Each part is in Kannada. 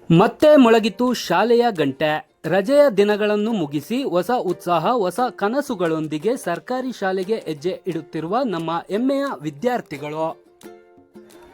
ಮತ್ತೆ ಮೊಳಗಿತು ಶಾಲೆಯ ಗಂಟೆ. ರಜೆಯ ದಿನಗಳನ್ನು ಮುಗಿಸಿ ಹೊಸ ಉತ್ಸಾಹ, ಹೊಸ ಕನಸುಗಳೊಂದಿಗೆ ಸರ್ಕಾರಿ ಶಾಲೆಗೆ ಹೆಜ್ಜೆ ಇಡುತ್ತಿರುವ ನಮ್ಮ ಹೆಮ್ಮೆಯ ವಿದ್ಯಾರ್ಥಿಗಳು.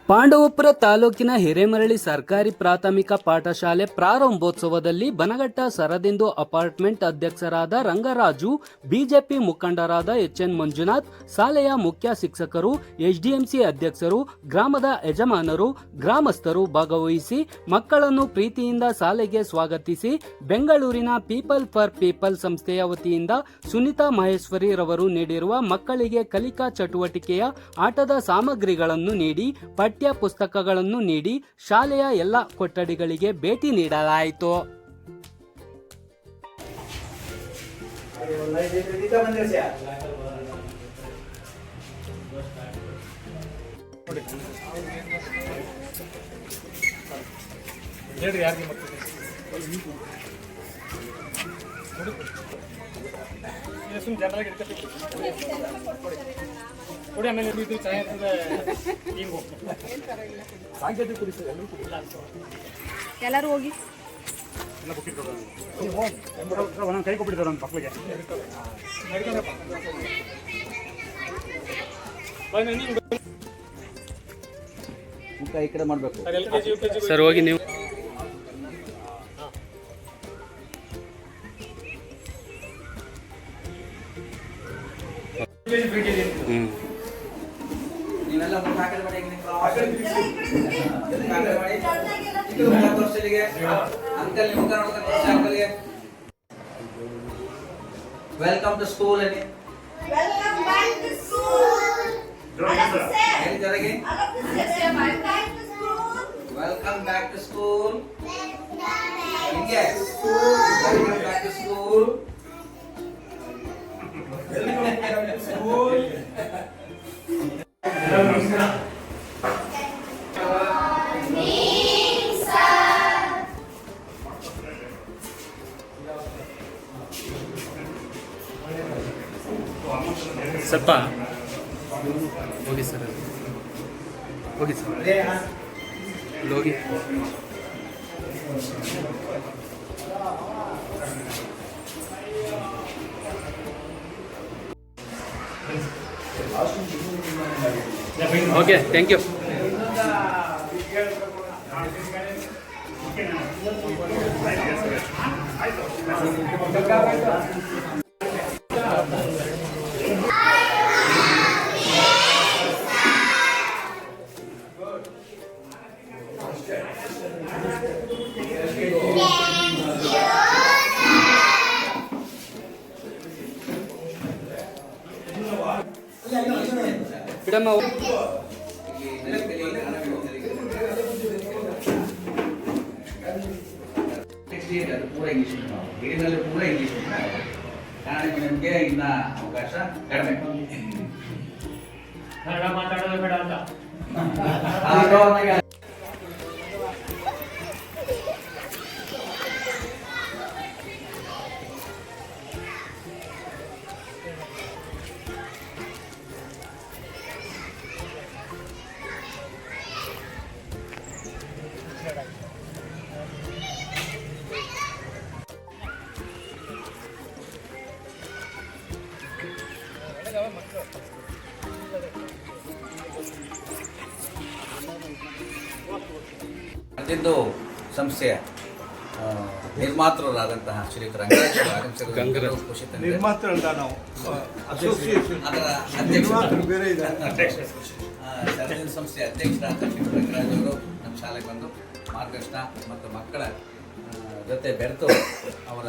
ಪಾಂಡವಪುರ ತಾಲೂಕಿನ ಹಿರೇಮರಳಿ ಸರ್ಕಾರಿ ಪ್ರಾಥಮಿಕ ಪಾಠಶಾಲೆ ಪ್ರಾರಂಭೋತ್ಸವದಲ್ಲಿ ಬನಘಟ್ಟ ಸರದಿಂದು ಅಪಾರ್ಟ್ಮೆಂಟ್ ಅಧ್ಯಕ್ಷರಾದ ರಂಗರಾಜು, ಬಿಜೆಪಿ ಮುಖಂಡರಾದ ಎಚ್ಎನ್ ಮಂಜುನಾಥ್, ಶಾಲೆಯ ಮುಖ್ಯ ಶಿಕ್ಷಕರು, ಎಸ್ಡಿಎಂಸಿ ಅಧ್ಯಕ್ಷರು, ಗ್ರಾಮದ ಯಜಮಾನರು, ಗ್ರಾಮಸ್ಥರು ಭಾಗವಹಿಸಿ ಮಕ್ಕಳನ್ನು ಪ್ರೀತಿಯಿಂದ ಶಾಲೆಗೆ ಸ್ವಾಗತಿಸಿ, ಬೆಂಗಳೂರಿನ ಪೀಪಲ್ ಫಾರ್ ಪೀಪಲ್ ಸಂಸ್ಥೆಯ ವತಿಯಿಂದ ಸುನೀತಾ ಮಹೇಶ್ವರಿ ರವರು ನೀಡಿರುವ ಮಕ್ಕಳಿಗೆ ಕಲಿಕಾ ಚಟುವಟಿಕೆಯ ಆಟದ ಸಾಮಗ್ರಿಗಳನ್ನು ನೀಡಿ, ಪಠ್ಯ ಪುಸ್ತಕಗಳನ್ನು ನೀಡಿ ಶಾಲೆಯ ಎಲ್ಲ ಕೊಠಡಿಗಳಿಗೆ ಭೇಟಿ ನೀಡಲಾಯಿತು. ಎಲ್ಲರೂ ಹೋಗಿ ಕೈ ಕೊಟ್ಟಿದ್ದಾರೆ ಒಂದು ಮಕ್ಕಳಿಗೆ. ಈ ಕಡೆ ಮಾಡಬೇಕು ಸರ್. ಹೋಗಿ ನೀವು ನೀವೆಲ್ಲ ಅಂಕಲ್ಗೆ ವೆಲ್ಕಮ್ ಟು ಸ್ಕೂಲ್ ಅನ್ನಿ. Welcome back to school. Welcome back to school. ಸ್ವಲ್ಪ ಹೋಗಿ ಸರ್, ಹೋಗಿ ಸರ್, ಹೋಗಿ. Okay, thank you. ಬಿಡಮ್ಮ. ಪೂರ ಇಂಗ್ಲಿಷ್, ಹಿರಿನಲ್ಲಿ ಪೂರ ಇಂಗ್ಲಿಷ್. ಕನ್ನಡ ಮೀಡಿಯಂಗೆ ಇನ್ನ ಅವಕಾಶ ಕಡಿಮೆ. ಕನ್ನಡ ಮಾತಾಡೋದು ಬೇಡ ಅಂತ ಪ್ರತಿಯೊಂದು ಸಂಸ್ಥೆಯ ನಿರ್ಮಾತೃರಾದಂತಹ ಶ್ರೀಯುತ ರಂಗರಾಜು ಆಗಮಿಸಿರುವುದು ಖುಷಿ ತಂದಿದೆ. ನಿರ್ಮಾತೃ ನಾವು ಅದರ ಸಂಸ್ಥೆಯ ಅಧ್ಯಕ್ಷರಾದ ಶ್ರೀಯುತ ರಂಗರಾಜ್ ಅವರು ನಮ್ಮ ಶಾಲೆಗೆ ಬಂದು ಮಾರ್ಗದರ್ಶನ ಮತ್ತು ಮಕ್ಕಳ ಜೊತೆ ಬೆರೆತು ಅವರ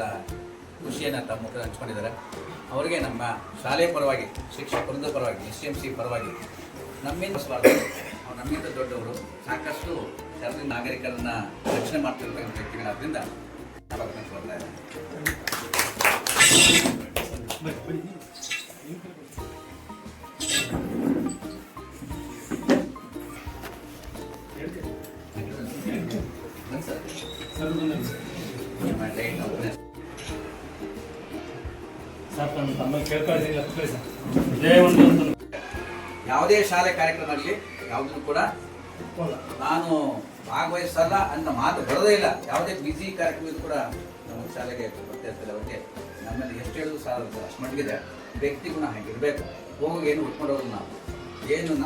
ಖುಷಿಯನ್ನು ತಮ್ಮ ಮುಖದಲ್ಲಿ ಹಂಚ್ಕೊಂಡಿದ್ದಾರೆ. ಅವರಿಗೆ ನಮ್ಮ ಶಾಲೆಯ ಪರವಾಗಿ, ಶಿಕ್ಷಕರಿಂದ ಪರವಾಗಿ, SMC ಪರವಾಗಿ ನಮ್ಮಿಂದ ಅವ್ರು ನಮ್ಮಿಂದ ದೊಡ್ಡವರು, ಸಾಕಷ್ಟು ಸರ್ವ ನಾಗರಿಕರನ್ನ ರಕ್ಷಣೆ ಮಾಡ್ತಿರ್ತಕ್ಕಂಥ ವ್ಯಕ್ತಿಗಳಾದ್ರಿಂದ ಬರ್ತಾ ಇದ್ದಾರೆ. ಯಾವುದೇ ಶಾಲೆ ಕಾರ್ಯಕ್ರಮ ಆಗಲಿ ಯಾವುದನ್ನು ಕೂಡ ನಾನು ಭಾಗವಹಿಸಲ್ಲ ಅಂತ ಮಾತು ಬರೋದೇ ಇಲ್ಲ. ಯಾವುದೇ ಬ್ಯುಸಿ ಕಾರ್ಯಕ್ರಮ ಕೂಡ ನಮ್ಮ ಶಾಲೆಗೆ ಬರ್ತಾ ಇರ್ತಾರೆ. ಅವರಿಗೆ ನಮ್ಮಲ್ಲಿ ಎಷ್ಟು ಹೇಳಿದ್ರು ಸಾಲದು, ಅಷ್ಟು ಮಟ್ಟಿಗಿದೆ. ವ್ಯಕ್ತಿ ಗುಣ ಹಾಗಿರಬೇಕು. ಹೋಗಿ ಏನು ಉಟ್ಕೊಂಡವ್ರು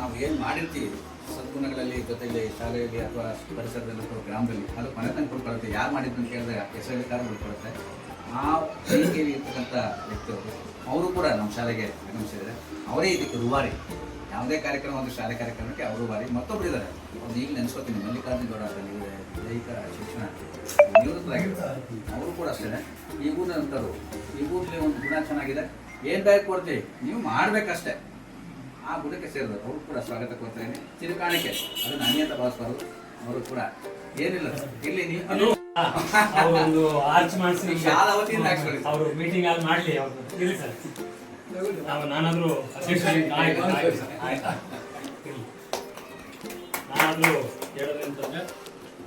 ನಾವು ಏನು ಮಾಡಿರ್ತೀವಿ ಸದ್ಗುಣಗಳಲ್ಲಿ ಜೊತೆಯಲ್ಲಿ ಶಾಲೆಯಲ್ಲಿ ಅಥವಾ ಪರಿಸರದಲ್ಲಿ ಅಥವಾ ಗ್ರಾಮದಲ್ಲಿ ಅದು ಮನೆ ತಂದು ಕೊಡ್ಕೊಳುತ್ತೆ. ಯಾರು ಮಾಡಿದ್ದು ಅಂತ ಕೇಳಿದಾಗ ಹೆಸರಲ್ಲಿ ಕಾರಣ ಉಳ್ಕೊಳುತ್ತೆ. ಆ ರೀತಿಯಲ್ಲಿ ಇರ್ತಕ್ಕಂಥ ವ್ಯಕ್ತಿಯವರು ಅವರು ಕೂಡ ನಮ್ಮ ಶಾಲೆಗೆ ಆಗಮಿಸಿದ್ದಾರೆ. ಅವರೇ ಇದಕ್ಕೆ ರೂವಾರಿ. ಯಾವುದೇ ಕಾರ್ಯಕ್ರಮ ಒಂದು ಶಾಲೆ ಕಾರ್ಯಕ್ರಮಕ್ಕೆ ಅವರು ರೂವಾರಿ. ಮತ್ತೊಬ್ಬರು ಇದ್ದಾರೆ, ಅವ್ರು ಈಗ ನೆನೆಸ್ಕೊತೀನಿ, ಮಲ್ಲಿಕಾರ್ಜುನ ಗೌಡ ಅಂತ. ನೀವು ದೈಹಿಕ ಶಿಕ್ಷಣ ನಿವೃತ್ತರಾಗಿರ್ತಾರೆ. ಅವರು ಕೂಡ ಅಷ್ಟೇ. ಈ ಊರಿನಂತರು ಈ ಊರಲ್ಲಿ ಒಂದು ಗುಣ ಚೆನ್ನಾಗಿದೆ, ಏನು ಬೇಕು ಕೊಡ್ತೀವಿ, ನೀವು ಮಾಡಬೇಕಷ್ಟೇ. ಆ ಗುಣಕ್ಕೆ ಸೇರಿದ್ರು. ಅವರು ಕೂಡ ಸ್ವಾಗತ ಕೊಡ್ತೇನೆ. ಚಿರುಕಾಣಿಕೆ ಅದನ್ನು ಅನ್ಯತ ಭಾವಿಸಬಾರ್ದು. ಅವರು ಕೂಡ ಏನಿಲ್ಲ ಇಲ್ಲಿ ನೀವು ಒಂದು ಆರ್ಚ್ ಮಾಡಿಸಿ ಶಾಲಾ ವತಿಯಿಂದ ಹಾಕ್ಸ್ಕೊಳ್ಳಿ. ಅವರು ಮೀಟಿಂಗ್ ಅಲ್ಲಿ ಮಾಡ್ಲಿ. ಅವರು ಇರಲಿ ಸರ್, ನಾನಾದ್ರೂ ನಾನಾದ್ರೂ ಹೇಳೋದು ಅಂತಂದ್ರೆ,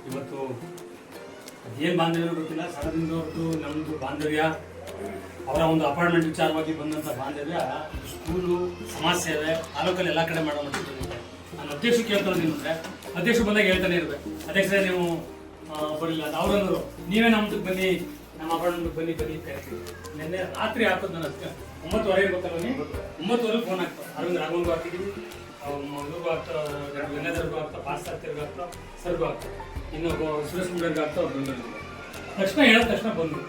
ಇವತ್ತು ಅದೇನು ಬಾಂಧವ್ಯ ಗೊತ್ತಿಲ್ಲ, ಸಡದಿಂದ ಹೊರತು ನಮ್ಮದು ಬಾಂಧವ್ಯ, ಅವರ ಒಂದು ಅಪಾರ್ಟ್ಮೆಂಟ್ ವಿಚಾರವಾಗಿ ಬಂದಂಥ ಬಾಂಧವ್ಯ ಸ್ಕೂಲು, ಸಮಾಜ ಸೇವೆ, ತಾಲೂಕಲ್ಲಿ ಎಲ್ಲ ಕಡೆ ಮಾಡೋ ಮಟ್ಟಿಗೆ ಬಂದಿದೆ. ನಾನು ಅಧ್ಯಕ್ಷರು ಕೇಳ್ತಾನೇನು ಅಂದರೆ, ಅಧ್ಯಕ್ಷರು ಬಂದಾಗ ಹೇಳ್ತಾನೆ ಇರಬೇಕು, ಅಧ್ಯಕ್ಷರೇ ನೀವು ಬರಲಿಲ್ಲ ಅಂತ. ಅವರಂದ್ರು ನೀವೇ ನಮ್ದು ಬನ್ನಿ, ನಮ್ಮ ಅಪಾರ್ಟ್ಮೆಂಟ್ಗೆ ಬನ್ನಿ ಕರಿತೀವಿ. ನಿನ್ನೆ ರಾತ್ರಿ ಹಾಕೋದು ನಾನು ಅದಕ್ಕೆ 9:30 ಗೊತ್ತಲ್ಲ, ನೀವು 9:30 ಫೋನ್ ಆಗ್ತಾವೆ. ಅರವಿಂದ್ ರಾಘವನ್ಗೂ ಹಾಕಿದ್ದೀವಿ, ಇವ್ರಿಗೂ ಆಗ್ತಾ, ಗಂಗಾಧರ್ಗೂ ಆಗ್ತಾ, ಪಾಸ್ತಾರ್ತಿರ್ಗೂ ಆಗ್ತಾ, ಸರ್ಗೂ ಆಗ್ತಾ, ಇನ್ನೊಬ್ಬ ಸುರೇಶ್ ಕುಮಾರ್ಗೂ ಆಗ್ತಾ. ಅವ್ರು ಬಂದರು ತಕ್ಷಣ ಹೇಳಿದ ತಕ್ಷಣ ಬಂದರು.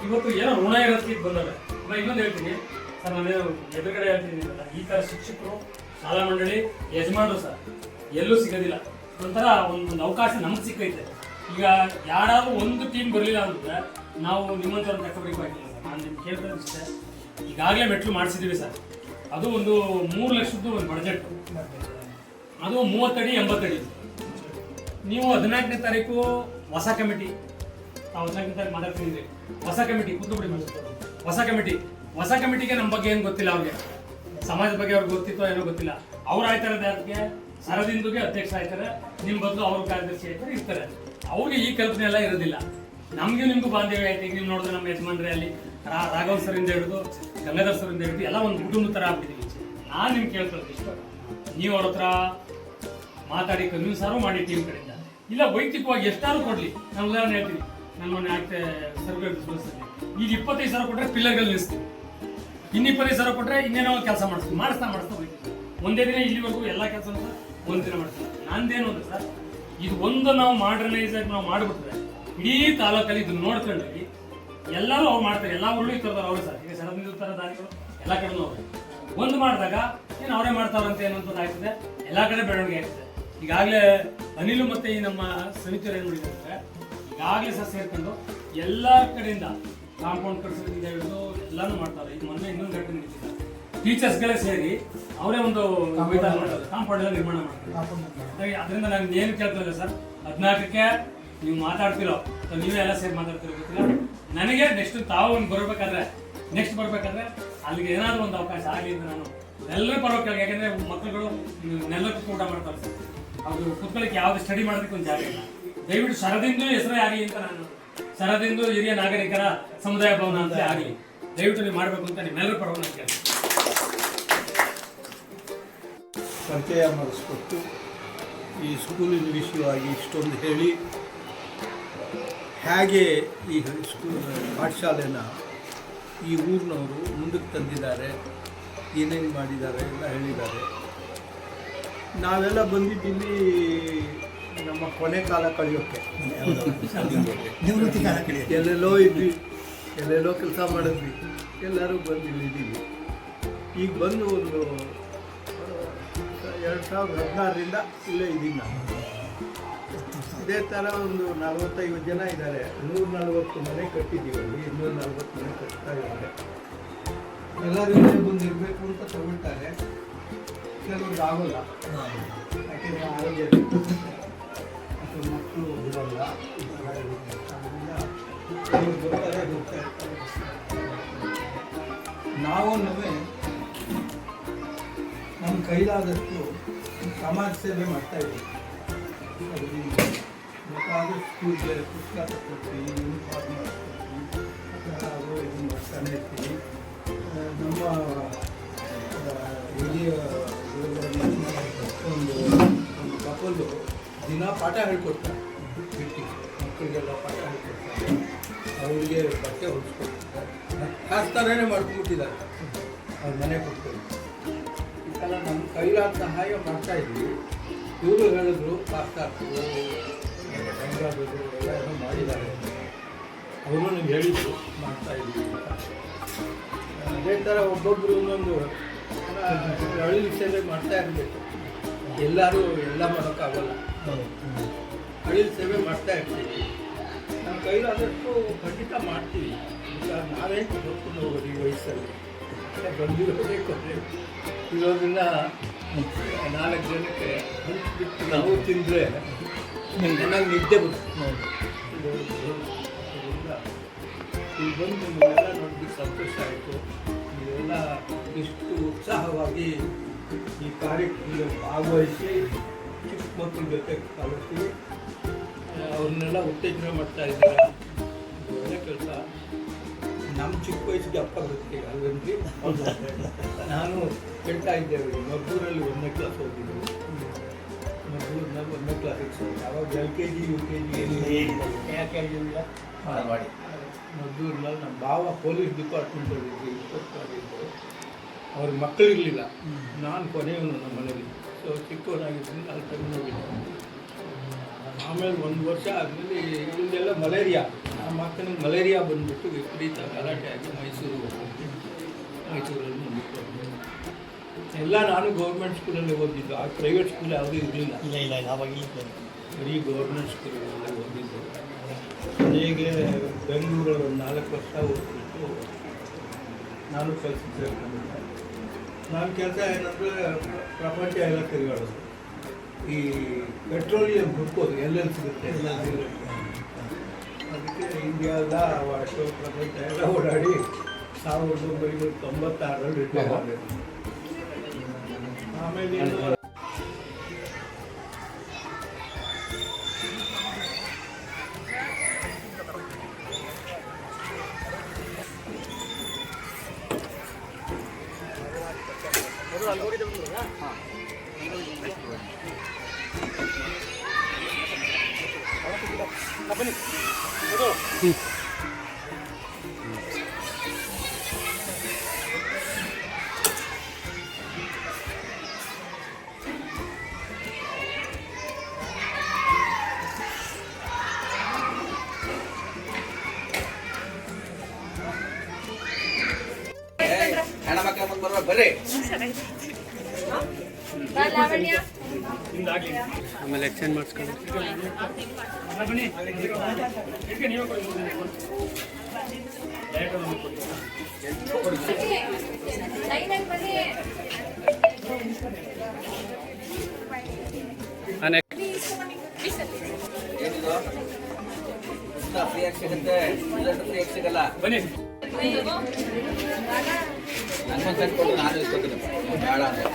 ಇವತ್ತು ಏನೋ ಋಣ ಇರೋದಕ್ಕೆ ಬಂದವೆ. ನಾನು ಇನ್ನೊಂದು ಹೇಳ್ತೀನಿ ಸರ್, ನಾನೇನು ಎದುರುಗಡೆ ಹೇಳ್ತೀನಿ, ಈ ಥರ ಶಿಕ್ಷಕರು, ಶಾಲಾ ಮಂಡಳಿ, ಯಜಮಾನರು ಸರ್ ಎಲ್ಲೂ ಸಿಗೋದಿಲ್ಲ. ಒಂಥರ ಒಂದು ಅವಕಾಶ ನಮ್ಗೆ ಸಿಕ್ಕೈತೆ. ಈಗ ಯಾರಾದ್ರೂ ಒಂದು ಟೀಮ್ ಬರಲಿಲ್ಲ ಅಂದರೆ ನಾವು ನಿಮ್ಮಂಥವ್ರನ್ನ ತಗೋಬೇಕಾಗಿಲ್ಲ ಸರ್. ನಾನು ನಿಮ್ಗೆ ಕೇಳ್ತಾ ಇಷ್ಟೇ, ಈಗಾಗಲೇ ಮೆಟ್ಲು ಮಾಡಿಸಿದ್ದೀವಿ ಸರ್. ಅದು ಒಂದು 3 ಲಕ್ಷದ್ದು ಒಂದು ಬಡ್ಜೆಟ್, ಅದು 30 ಅಡಿ 80 ಅಡಿ. ನೀವು 14ನೇ ತಾರೀಕು ಹೊಸ ಕಮಿಟಿ, 14ನೇ ತಾರೀಕು ಮಾತಾಡ್ತಿದ್ರಿ, ಹೊಸ ಕಮಿಟಿ ಕೂತ್ಬಿಡಿ. ಹೊಸ ಕಮಿಟಿಗೆ ನಮ್ಮ ಬಗ್ಗೆ ಏನು ಗೊತ್ತಿಲ್ಲ, ಅವ್ರಿಗೆ ಸಮಾಜದ ಬಗ್ಗೆ ಅವ್ರಿಗೆ ಗೊತ್ತಿತ್ತೋ ಏನೋ ಗೊತ್ತಿಲ್ಲ. ಅವ್ರು ಆಯ್ತಾರೆ ಅದಕ್ಕೆ ಸರದಿಂದುಗೆ ಅಧ್ಯಕ್ಷ ಆಯ್ತಾರೆ, ನಿಮ್ಮ ಬದಲು ಅವ್ರ ಕಾರ್ಯದರ್ಶಿ ಆಯ್ತಾರೆ, ಇರ್ತಾರೆ. ಅವ್ರಿಗೆ ಈ ಕಲ್ಪನೆ ಎಲ್ಲ ಇರೋದಿಲ್ಲ. ನಮಗೂ ನಿಮಗೂ ಬಾಂಧವ್ಯ ಆಯ್ತು. ಈಗ ನೀವು ನೋಡಿದ್ರೆ ನಮ್ಮ ಯಜಮಾನ್ರೆ ಅಲ್ಲಿ ರಾಘವ್ ಸರಿಂದ ಹಿಡಿದು ಗಂಗಾಧರ್ ಸರಿಂದ ಹಿಡಿದು ಎಲ್ಲ ಒಂದು ಕುಟುಂಬ ಥರ ಆಗ್ಬಿಟ್ಟಿದ್ದೀವಿ. ನಾನು ನಿಮ್ಗೆ ಕೇಳ್ಕೊಳ್ಳೋದು ಇಷ್ಟ, ನೀವು ಅವ್ರ ಹತ್ರ ಮಾತಾಡಿ ಕನ್ವಿನ್ಸ್ ಮಾಡಿ ಟೀಮ್ ಕಡೆಯಿಂದ, ಇಲ್ಲ ವೈಯಕ್ತಿಕವಾಗಿ ಎಷ್ಟಾದ್ರು ಕೊಡಲಿ. ನಾನು ಉದಾಹರಣೆ ಹೇಳ್ತೀನಿ, ನಾನು ಮೊನ್ನೆ ಆಗ್ತೇ ಸರ್ವೆ ಬಿಸ್ನೆಸ್ಸಲ್ಲಿ ಈಗ 25,000 ಕೊಟ್ಟರೆ ಪಿಲ್ಲರ್ಗಳು ನಿಲ್ಲಿಸ್ತೀವಿ, ಇನ್ನು 25,000 ಕೊಟ್ಟರೆ ಇನ್ನೇನೋ ಕೆಲಸ ಮಾಡಿಸ್ತಾ ಹೋಗ್ತೀವಿ. ಒಂದೇ ದಿನ ಇಲ್ಲಿವರೆಗೂ ಎಲ್ಲ ಕೆಲಸ ಒಂದು ದಿನ ಮಾಡ್ತೀವಿ. ನಂದೇನು ಅಂದ್ರೆ ಸರ್, ಇದು ಒಂದು ನಾವು ಮಾಡರ್ನೈಸ್ ಆಗಿ ನಾವು ಮಾಡಿಬಿಟ್ರೆ ಇಡೀ ತಾಲೂಕಲ್ಲಿ ಇದನ್ನ ನೋಡ್ಕೊಂಡ್ರಿ ಎಲ್ಲರೂ ಅವ್ರು ಮಾಡ್ತಾರೆ. ಎಲ್ಲ ಊರಲ್ಲೂ ಈ ಥರದವ್ರು ಅವರು ಸರ್. ಈಗ ಸರದಿಂದ ಥರ ದಾರಿಗಳು ಎಲ್ಲ ಕಡೆನೂ ಅವ್ರೆ. ಒಂದು ಮಾಡಿದಾಗ ಏನು ಅವರೇ ಮಾಡ್ತಾರಂತ ಏನಂತ ಆಗ್ತದೆ, ಎಲ್ಲ ಕಡೆ ಬೆಳವಣಿಗೆ ಆಗ್ತದೆ. ಈಗಾಗಲೇ ಅನಿಲು ಮತ್ತು ಈ ನಮ್ಮ ಸಮಿತಿಯವರು ಏನು ಮಾಡಿದ್ದಾರೆ, ಈಗಾಗಲೇ ಸರ್ ಸೇರ್ಕೊಂಡು ಎಲ್ಲ ಕಡೆಯಿಂದ ಕಾಂಪೌಂಡ್ ಕಟ್ಸೋದ್ರಿಂದ ಹಿಡಿದು ಎಲ್ಲಾನು ಮಾಡ್ತಾರೆ. ಈಗ ಮೊನ್ನೆ ಇನ್ನೊಂದು ಘಟನೆ ನಡೀತಿದೆ, ಟೀಚರ್ಸ್ಗಳೇ ಸೇರಿ ಅವರೇ ಒಂದು ಕಾಂಪೌಂಡ್ ಎಲ್ಲ ನಿರ್ಮಾಣ ಮಾಡ್ತಾರೆ. ಅದರಿಂದ ನಾನು ಏನು ಕೇಳ್ತಿಲ್ಲ ಸರ್, 14ಕ್ಕೆ ನೀವು ಮಾತಾಡ್ತಿರೋ ಅಥವಾ ನೀವೇ ಎಲ್ಲ ಸೇರಿ ಮಾತಾಡ್ತಿರೋ ಗೊತ್ತಿಲ್ಲ ನನಗೆ. ನೆಕ್ಸ್ಟ್ ತಾವು ಬರಬೇಕಾದ್ರೆ ಅಲ್ಲಿಗೆ ಏನಾದರೂ ಒಂದು ಅವಕಾಶ ಆಗಲಿ ಅಂತ ನಾನು ಎಲ್ಲರೂ ಪರವಾಗಿ. ಯಾಕೆಂದರೆ ಮಕ್ಕಳುಗಳು ನೆಲ್ಲಕ್ಕೂ ಊಟ ಮಾಡ್ತಾರೆ ಸರ್, ಅವರು ಕುತ್ಕೊಳ್ಳಿಕ್ಕೆ ಯಾವುದು ಸ್ಟಡಿ ಮಾಡೋದಕ್ಕೆ ಒಂದು ಜಾಗ ಇಲ್ಲ. ದಯವಿಟ್ಟು ಸರದಿಂದು ಹೆಸರೇ ಆಗಲಿ ಅಂತ ನಾನು, ಸರದಿಂದು ಹಿರಿಯ ನಾಗರಿಕರ ಸಮುದಾಯ ಭವನ ಅಂತ ಆಗಲಿ ದಯವಿಟ್ಟು ನೀವು ಮಾಡಬೇಕು ಅಂತ ನಿಮ್ಮೆಲ್ಲರೂ ಪರವಾಗಿ ಕೇಳ್ತೀನಿ. ಪರಿಚಯ ಮಾಡಿಸ್ಕೊಟ್ಟು ಈ ಸ್ಕೂಲಿನ ವಿಷಯವಾಗಿ ಇಷ್ಟೊಂದು ಹೇಳಿ, ಹೇಗೆ ಈ ಪಾಠಶಾಲೆನ ಈ ಊರಿನವರು ಮುಂದಕ್ಕೆ ತಂದಿದ್ದಾರೆ, ಏನೇನು ಮಾಡಿದ್ದಾರೆ ಎಲ್ಲ ಹೇಳಿದ್ದಾರೆ. ನಾವೆಲ್ಲ ಬಂದಿದ್ದೀವಿ ನಮ್ಮ ಕೊನೆ ಕಾಲ ಕಳೆಯೋಕ್ಕೆ, ನಿವೃತ್ತಿ ಕಾಲ ಕಳೆಯೋಕ್ಕೆ. ಎಲ್ಲೆಲ್ಲೋ ಇದ್ವಿ, ಎಲ್ಲೆಲ್ಲೋ ಕೆಲಸ ಮಾಡಿದ್ವಿ, ಎಲ್ಲರೂ ಬಂದು ಇಲ್ಲಿದ್ದೀವಿ. ಈಗ ಬಂದು ಒಂದು 2016ರಿಂದ ಇಲ್ಲೇ ಇದ್ದೀನಿ ನಾನು. ಇದೇ ಥರ ಒಂದು 45 ಜನ ಇದ್ದಾರೆ. 140 ಮನೆ ಕಟ್ಟಿದ್ದೀವಿ, ಅಲ್ಲಿ 240 ಮನೆ ಕಟ್ತಾ ಇದ್ದಾರೆ. ಎಲ್ಲರೂ ಇಲ್ಲೇ ಬಂದಿರಬೇಕು ಅಂತ ತಗೊಳ್ತಾರೆ, ಕೆಲವ್ರಿಗೆ ಆಗೋಲ್ಲ, ಯಾಕೆಂದರೆ ಆರೋಗ್ಯ ಅಥವಾ ಮಕ್ಕಳು ಬಿಡೋಲ್ಲ. ಅದರಿಂದ ಅವ್ರು ಬರ್ತಾರೆ ಹೋಗ್ತಾ ಇರ್ತಾರೆ. ನಾವು ನಮ್ಮ ಕೈಲಾದಷ್ಟು ಸಮಾಜ ಸೇವೆ ಮಾಡ್ತಾಯಿದ್ದೀವಿ. ಬೇಕಾದರೂ ಸ್ಕೂಲ್ಗೆ ಪುಸ್ತಕ ತಗೊಳ್ತೀವಿ, ಯೂನಿಫಾರ್ಮ್ ಮಾಡ್ಕೊಡ್ತೀವಿ, ಅದು ಇದನ್ನು ಮಾಡ್ತಾನೆ ಇರ್ತೀವಿ. ನಮ್ಮ ಹಿರಿಯ ಒಂದು ಕಪಲ್ಲು ದಿನ ಪಾಠ ಹೇಳ್ಕೊಡ್ತಾರೆ. ಮಕ್ಕಳಿಗೆಲ್ಲ ಪಾಠ ಹೇಳ್ಕೊಡ್ತಾರೆ, ಅವರಿಗೆ ಬಟ್ಟೆ ಹೊಲಿಸ್ಕೊಡ್ತಾರೆ, ಶಾಸ್ತ್ರನೇ ಮಾಡ್ಕೊಂಡ್ಬಿಟ್ಟಿದ್ದಾರೆ ಅವ್ರ ಮನೆ ಕೊಡ್ತಾರೆ. ಈ ಥರ ನಮ್ಮ ಕೈಲಾದ ಸಹಾಯ ಮಾಡ್ತಾಯಿದ್ವಿ. ಇವರು ಹೇಳಿದ್ರು ಪಾಸ್ತಾ ಗಂಗಾಧರು ಎಲ್ಲ ಏನೋ ಮಾಡಿದ್ದಾರೆ, ಅವರು ನನಗೆ ಹೇಳಿದ್ರು ಮಾಡ್ತಾಯಿದ್ವಿ ಅಂತ. ಅದೇ ಥರ ಒಬ್ಬೊಬ್ಬರು ಒಂದೊಂದು ಹಳ್ಳಿ ಸೇವೆ ಮಾಡ್ತಾ ಇರಬೇಕು. ಎಲ್ಲರೂ ಎಲ್ಲ ಮಾಡೋಕ್ಕಾಗಲ್ಲ, ಹಳ್ಳಿ ಸೇವೆ ಮಾಡ್ತಾ ಇರ್ತೀವಿ. ನಮ್ಮ ಕೈಲಾದಷ್ಟು ಖಂಡಿತ ಮಾಡ್ತೀವಿ. ಈಗ ನಾವೇ ಕೊಡ್ಕೊಂಡು ಹೋಗೋದು ಈ ವಯಸ್ಸಲ್ಲಿ ಬಂದಿರೋದೇ ಕೊಟ್ಟರೆ ಇರೋದನ್ನ 4 ಜನಕ್ಕೆ ಹಂಚ್ಬಿಟ್ಟು ನಾವು ತಿಂದರೆ ಚೆನ್ನಾಗಿ ನಿದ್ದೆ ಬರುತ್ತೆ. ಈಗ ಬಂದು ನಿಮಗೆಲ್ಲ ನೋಡಿದ್ದು ಸಂತೋಷ ಆಯಿತು. ನೀವೆಲ್ಲ ಇಷ್ಟು ಉತ್ಸಾಹವಾಗಿ ಈ ಕಾರ್ಯಕ್ರಮದಲ್ಲಿ ಭಾಗವಹಿಸಿ ಚಿಕ್ಕ ಮಕ್ಕಳ ಜೊತೆ ಕಲಿಸಿ ಅವ್ರನ್ನೆಲ್ಲ ಉತ್ತೇಜನ ಮಾಡ್ತಾ ಇದ್ದಾರೆ. ಒಳ್ಳೆ ಕೆಲಸ. ನಮ್ಮ ಚಿಕ್ಕ ವಯಸ್ಸಿಗೆ ಅಪ್ಪ ಬರುತ್ತೆ ಅಲ್ವೇನ್ರಿ? ನಾನು ಹೇಳ್ತಾ ಇದ್ದೇವೆ, ಮದ್ದೂರಲ್ಲಿ 1ನೇ ಕ್ಲಾಸ್ ಓದಿದ್ದು. ಮದ್ದೂರಿನಲ್ಲಿ 1ನೇ ಕ್ಲಾಸಿಗೆ ಹೋಗಿ ಯಾವಾಗ LKG UKG ಯಾಕೆ ಆಗಿಲ್ಲ. ಮದ್ದೂರಿನಲ್ಲಿ ನಮ್ಮ ಭಾವ ಪೊಲೀಸ್ ಡಿಪಾರ್ಟ್ಮೆಂಟಲ್ಲಿದ್ದು ಇನ್ಸ್ಪೆಕ್ಟರ್. ಅವ್ರ ಮಕ್ಕಳಿರಲಿಲ್ಲ, ನಾನು ಕೊನೆಯವನು ನಮ್ಮ ಮನೇಲಿ. ಸೊ ಚಿಕ್ಕವನಾಗಿದ್ದೀನಿ, ಅಲ್ಲಿ ತಗೊಂಡೋಗಿದ್ದೆ. ಆಮೇಲೆ 1 ವರ್ಷ ಆದಮೇಲೆ ಇಲ್ಲೆಲ್ಲ ಮಲೇರಿಯಾ, ನಮ್ಮ ಅಕ್ಕನಿಗೆ ಮಲೇರಿಯಾ ಬಂದುಬಿಟ್ಟು ವಿಪರೀತ ಗಲಾಟೆ ಆಗಿ ಮೈಸೂರಿಗೆ ಹೋಗ್ತೀನಿ. ಮೈಸೂರಲ್ಲಿ ಮುಂದಕ್ಕೆ ಎಲ್ಲ ನಾನು ಗೌರ್ಮೆಂಟ್ ಸ್ಕೂಲಲ್ಲಿ ಓದಿದ್ದು. ಆ ಪ್ರೈವೇಟ್ ಸ್ಕೂಲ್ ಯಾವುದೂ ಇರಲಿಲ್ಲ, ಬರೀ ಗೌರ್ಮೆಂಟ್ ಸ್ಕೂಲಲ್ಲಿ ಓದಿದ್ದು. ಕೊನೆಗೆ ಬೆಂಗಳೂರಲ್ಲಿ ಒಂದು 4 ವರ್ಷ ಓದ್ಬಿಟ್ಟು ನಾನು ಕೆಲಸ ಸೇರ್ಕೊಂಡಿದ್ದೆ. ನಾನು ಕೆಲಸ ಏನಂದರೆ ಪ್ರಪಂಚ ಎಲ್ಲ ತಿರುಗಾಡೋದು. ಈ ಪೆಟ್ರೋಲಿಯಂ ಹುಡ್ಕೋದು ಎಲ್ಲೆಲ್ಲಿ ಸಿಗುತ್ತೆ ಎಲ್ಲ ಸಿಗುತ್ತೆ. ಅದಕ್ಕೆ ಇಂಡಿಯಾದ ಅಷ್ಟು ಪ್ರಪಂಚ ಎಲ್ಲ ಓಡಾಡಿ 1996ರಲ್ಲಿ ರಿಟೈರ್ ಆಗಬೇಕು. ಆಮೇಲೆ ಹೆಣ್ಮಕ್ಳ ಮುಂದೆ ಬರ್ಬೇಕು ಬರ್ರಿ. ಆಮೇಲೆ ಎಕ್ಸ್ಚೇಂಜ್ ಮಾಡಿಸ್ಕೊಂಡು ಬನ್ನಿ. ಏನಿದು ಫ್ರೀಯಾಗಿ ಸಿಗುತ್ತೆ, ಇಲ್ಲಂದ್ರೆ ಫ್ರೀಯಾಗಿ ಸಿಗಲ್ಲ. ಬನ್ನಿ. ನನಗೊಂದು ಸೆಟ್ ಕೊಟ್ಟು ನಾನು ಇಸ್ಕೊತೀನಿ ಬೇಡ ಅಂದರೆ.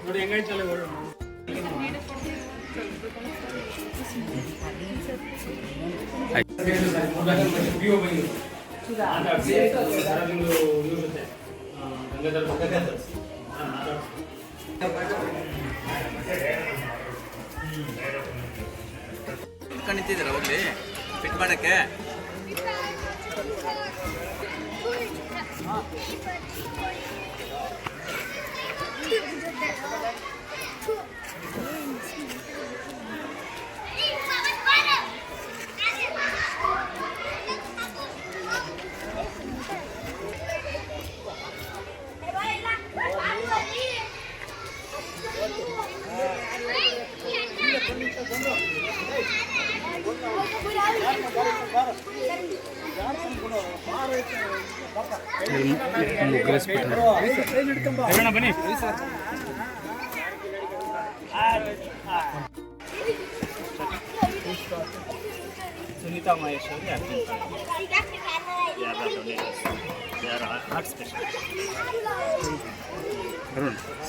ನೋಡಿ ಹೆಂಗೈತಲ್ಲ ನಿಂತಿದ್ದೀರ ಹೋಗ್ಲಿ ಫಿಟ್ ಮಾಡಕ್ಕೆ. ಬನ್ನಿ. Sunita Maheshwari They are the donors. They are heart specialists.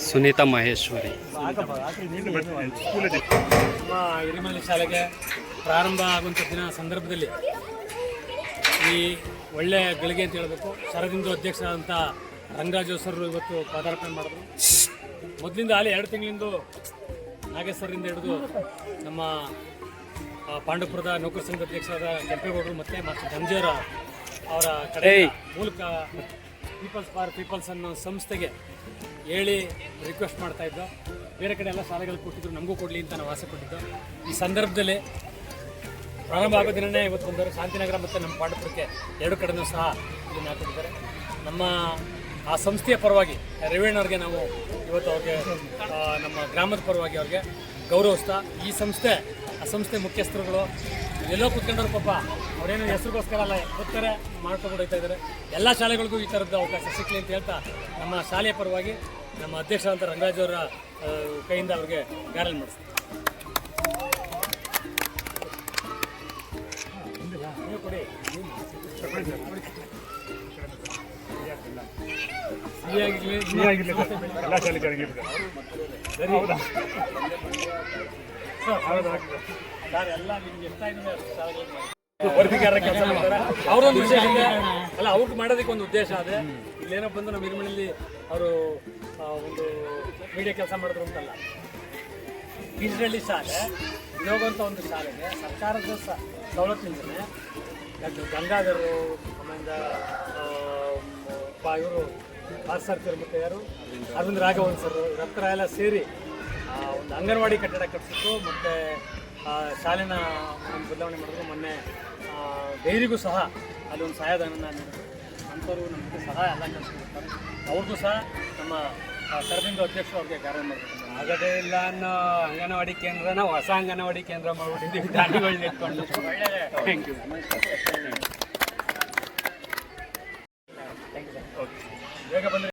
Sunita Maheshwari. ಸ್ಕೂಲಲ್ಲಿ ನಮ್ಮ ಹಿರಿಮಲ್ಲಿ ಶಾಲೆಗೆ ಪ್ರಾರಂಭ ಆಗುವಂಥ ದಿನ ಸಂದರ್ಭದಲ್ಲಿ ಈ ಒಳ್ಳೆಯ ಗಳಿಗೆ ಅಂತ ಹೇಳಬೇಕು. ಶರದಿಂದು ಅಧ್ಯಕ್ಷರಾದಂಥ ರಂಗರಾಜು ಸರ್ ಇವತ್ತು ಪದಾರ್ಪಣೆ ಮಾಡಿದ್ರು. ಮೊದಲಿಂದ ಅಲ್ಲಿ 2 ತಿಂಗಳಿಂದ ನಾಗೇಶ್ವರರಿಂದ ಹಿಡಿದು ನಮ್ಮ ಪಾಂಡವಪುರದ ನೌಕರ ಸಂಘದ ಅಧ್ಯಕ್ಷರಾದ ಕೆಂಪೇಗೌಡರು ಮತ್ತು ಮಾಸ್ಟರ್ ಧನಂಜಯರ ಅವರ ಕಡೆ ಮೂಲಕ ಪೀಪಲ್ಸ್ ಫಾರ್ ಪೀಪಲ್ಸ್ ಅನ್ನೋ ಸಂಸ್ಥೆಗೆ ಹೇಳಿ ರಿಕ್ವೆಸ್ಟ್ ಮಾಡ್ತಾ ಇದ್ದೋ. ಬೇರೆ ಕಡೆ ಎಲ್ಲ ಶಾಲೆಗಳು ಕೊಟ್ಟಿದ್ರು, ನಮಗೂ ಕೊಡಲಿ ಅಂತ ನಾವು ಆಸೆ ಪಟ್ಟಿದ್ದು. ಈ ಸಂದರ್ಭದಲ್ಲಿ ಪ್ರಾರಂಭ ಆಗೋ ದಿನವೇ ಇವತ್ತು ಬಂದವರು ಶಾಂತಿನಗರ ಮತ್ತು ನಮ್ಮ ಪಾಂಡವಪುರಕ್ಕೆ 2 ಕಡೆನೂ ಸಹ ಇದನ್ನು ಹಾಕಿದ್ದಾರೆ. ನಮ್ಮ ಆ ಸಂಸ್ಥೆಯ ಪರವಾಗಿ ರೇವಣ್ಣವ್ರಿಗೆ ನಾವು ಇವತ್ತು ಅವ್ರಿಗೆ ನಮ್ಮ ಗ್ರಾಮದ ಪರವಾಗಿ ಅವ್ರಿಗೆ ಗೌರವಿಸ್ತಾ, ಈ ಸಂಸ್ಥೆ ಆ ಸಂಸ್ಥೆ ಮುಖ್ಯಸ್ಥರುಗಳು ಎಲ್ಲೋ ಕೂತ್ಕೊಂಡವ್ರು ಪಾಪ ಅವರೇನು ಹೆಸರಿಗೋಸ್ಕರ ಅಲ್ಲ ಗೊತ್ತಾರೆ ಮಾಡ್ಕೊಂಡು ಹೋಗ್ತಾ ಇದ್ದಾರೆ. ಎಲ್ಲ ಶಾಲೆಗಳಿಗೂ ಈ ಥರದ್ದು ಅವಕಾಶ ಸಿಕ್ಕಲಿ ಅಂತ ಹೇಳ್ತಾ ನಮ್ಮ ಶಾಲೆಯ ಪರವಾಗಿ ನಮ್ಮ ಅಧ್ಯಕ್ಷರಾದಂಥ ರಂಗರಾಜ್ ಅವರ ಕೈಯಿಂದ ಅವ್ರಿಗೆ ಗಾರಲ್ ಮಾಡಿಸ್ತಾರೆ. ನೀವು ಕೊಡಿ. ಎಲ್ಲ ಶಾಲೆ ಚೆನ್ನಾಗಿ ಸರ್ ಎಲ್ಲ ನಿಮ್ಗೆ ಎಷ್ಟಾಗಿದೆ ಅಷ್ಟು ಶಾಲೆಗಳು ವರದಿಗಾರರ ಕೆಲಸ ಮಾಡ್ತಾರೆ. ಅವರೊಂದು ವಿಶೇಷ ಅಲ್ಲ, ಅವ್ರಿಗೆ ಮಾಡೋದಕ್ಕೆ ಒಂದು ಉದ್ದೇಶ ಅದೇ. ಇಲ್ಲೇನೋ ಬಂದು ನಮ್ಮ ಹಿರಿಮನೆಯಲ್ಲಿ ಅವರು ಒಂದು ಮೀಡಿಯಾ ಕೆಲಸ ಮಾಡಿದ್ರು ಅಂತಲ್ಲ. ಬೀಜರಳ್ಳಿ ಶಾಲೆ ಯೋಗ ಅಂತ ಒಂದು ಶಾಲೆಗೆ ಸರ್ಕಾರದ ಸವಲತ್ತಿಂದಲೇ ಡಾಕ್ಟರ್ ಗಂಗಾಧರು, ಆಮೇಲೆ ಇವರು ಸರ್ ಮತ್ತು ಯಾರು ಅರವಿಂದ್ ರಾಘವನ್ ಸರ್ ಹತ್ರ ಎಲ್ಲ ಸೇರಿ ಒಂದು ಅಂಗನವಾಡಿ ಕಟ್ಟಡ ಕಟ್ಟಿಸಿತ್ತು. ಮತ್ತು ಶಾಲೆನ ಒಂದು ಬದಲಾವಣೆ ಮಾಡಿದ್ರು. ಮೊನ್ನೆ ಡೈರಿಗೂ ಸಹ ಅದೊಂದು ಸಹಾಯಧನ ನೀಡಿದ್ರು. ಅಂಥವ್ರು ನಮಗೆ ಸಹಾಯ ಎಲ್ಲ ಕಳಿಸ್ಕೊಡ್ತಾರೆ. ಅವ್ರಿಗೂ ಸಹ ನಮ್ಮ ಸರ್ವಿಂದು ಅಧ್ಯಕ್ಷರು ಅವ್ರಿಗೆ ಕಾರ್ಯ ಮಾಡ್ತಾರೆ. ಆಗದೇ ಇಲ್ಲ ಅನ್ನೋ ಅಂಗನವಾಡಿ ಕೇಂದ್ರನ ಹೊಸ ಅಂಗನವಾಡಿ ಕೇಂದ್ರ ಮಾಡ್ಬಿಟ್ಟಿದ್ದೀವಿ ದಾನಿಗಳನ್ನ ಇಟ್ಕೊಂಡು. Thank you. ಬೇಗ ಬಂದರೆ